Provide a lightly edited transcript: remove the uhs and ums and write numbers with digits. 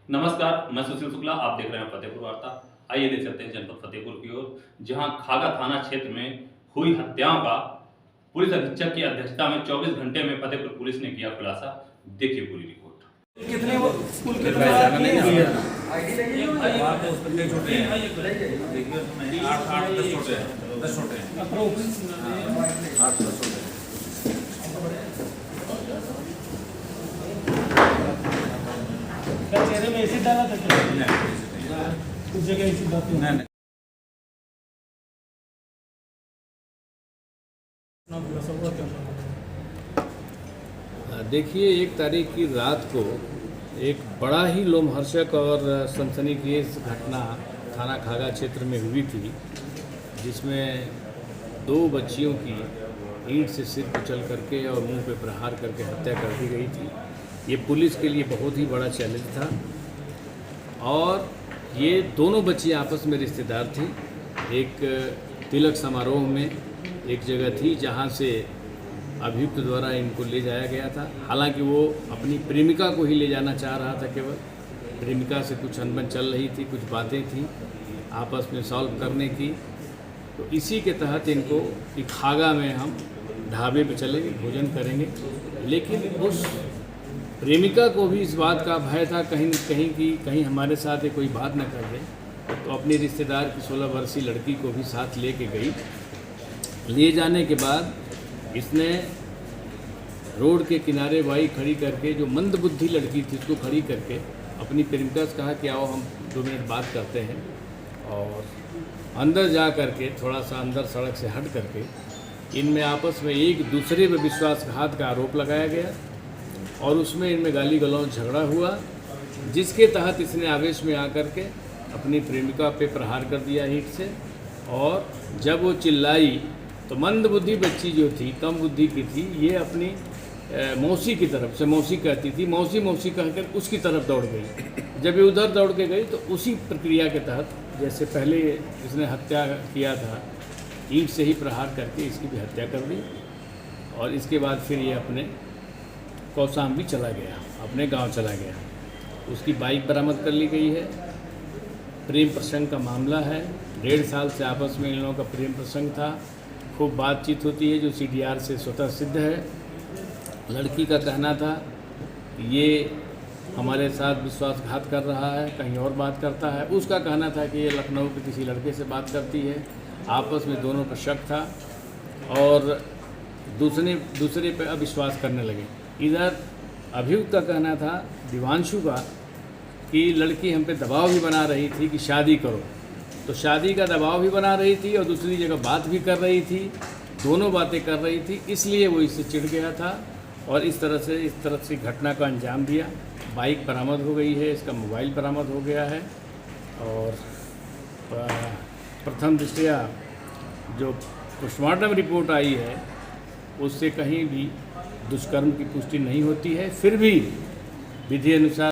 नमस्कार, मैं सुशील शुक्ला। आप देख रहे हैं फतेहपुर वार्ता। आइए ले चलते हैं जनपद फतेहपुर की ओर, जहां खागा थाना क्षेत्र में हुई हत्याओं का पुलिस अधीक्षक की अध्यक्षता में 24 घंटे में फतेहपुर पुलिस ने किया खुलासा। देखिए पूरी रिपोर्ट। कितने वो स्कूल के चेहरे में एसिड डाला था क्या? कुछ जगह एसिड डालते हैं। देखिए, 1 तारीख की रात को एक बड़ा ही लोमहर्षक और सनसनीखेज घटना थाना खागा क्षेत्र में हुई थी, जिसमें 2 बच्चियों की ईंट से सिर कुचल करके और मुंह पे प्रहार करके हत्या कर दी गई थी। ये पुलिस के लिए बहुत ही बड़ा चैलेंज था और ये दोनों बच्ची आपस में रिश्तेदार थी। एक तिलक समारोह में एक जगह थी जहाँ से अभियुक्त द्वारा इनको ले जाया गया था। हालांकि वो अपनी प्रेमिका को ही ले जाना चाह रहा था, केवल प्रेमिका से कुछ अनबन चल रही थी, कुछ बातें थी आपस में सॉल्व करने की। तो इसी के तहत इनको कि खागा में हम ढाबे पे चलेंगे, भोजन करेंगे, लेकिन उस प्रेमिका को भी इस बात का भय था कहीं हमारे साथ ये कोई बात न कर दे, तो अपनी रिश्तेदार की 16 वर्षीय लड़की को भी साथ लेके गई। ले जाने के बाद इसने रोड के किनारे बाइक खड़ी करके, जो मंदबुद्धि लड़की थी उसको खड़ी करके अपनी प्रेमिका से कहा कि आओ हम 2 मिनट बात करते हैं। और अंदर जा करके, थोड़ा सा अंदर सड़क से हट करके, इनमें आपस में एक दूसरे पर विश्वासघात का आरोप लगाया गया और उसमें इनमें गाली गलौज झगड़ा हुआ, जिसके तहत इसने आवेश में आकर के अपनी प्रेमिका पे प्रहार कर दिया ईंट से। और जब वो चिल्लाई तो मंदबुद्धि बच्ची जो थी, कम बुद्धि की थी, ये अपनी मौसी की तरफ से, मौसी कहती थी, मौसी मौसी कहकर उसकी तरफ दौड़ गई। जब ये उधर दौड़ के गई तो उसी प्रक्रिया के तहत, जैसे पहले इसने हत्या किया था, ईंट से ही प्रहार करके इसकी भी हत्या कर दी। और इसके बाद फिर ये अपने कौसाम्बी चला गया, अपने गांव चला गया। उसकी बाइक बरामद कर ली गई है। प्रेम प्रसंग का मामला है। 1.5 साल से आपस में इन लोगों का प्रेम प्रसंग था। खूब बातचीत होती है, जो CDR से स्वतः सिद्ध है। लड़की का कहना था ये हमारे साथ विश्वासघात कर रहा है, कहीं और बात करता है। उसका कहना था कि ये लखनऊ के किसी लड़के से बात करती है। आपस में दोनों पर शक था और दूसरे पे अविश्वास करने लगे। इधर अभियुक्त का कहना था, दिवांशु का, कि लड़की हम पे दबाव भी बना रही थी कि शादी करो। तो शादी का दबाव भी बना रही थी और दूसरी जगह बात भी कर रही थी, दोनों बातें कर रही थी, इसलिए वो इससे चिढ़ गया था और इस तरह से घटना का अंजाम दिया। बाइक बरामद हो गई है, इसका मोबाइल बरामद हो गया है और प्रथम दृष्टया जो पोस्टमार्टम रिपोर्ट आई है उससे कहीं भी दुष्कर्म की पुष्टि नहीं होती है। फिर भी विधि अनुसार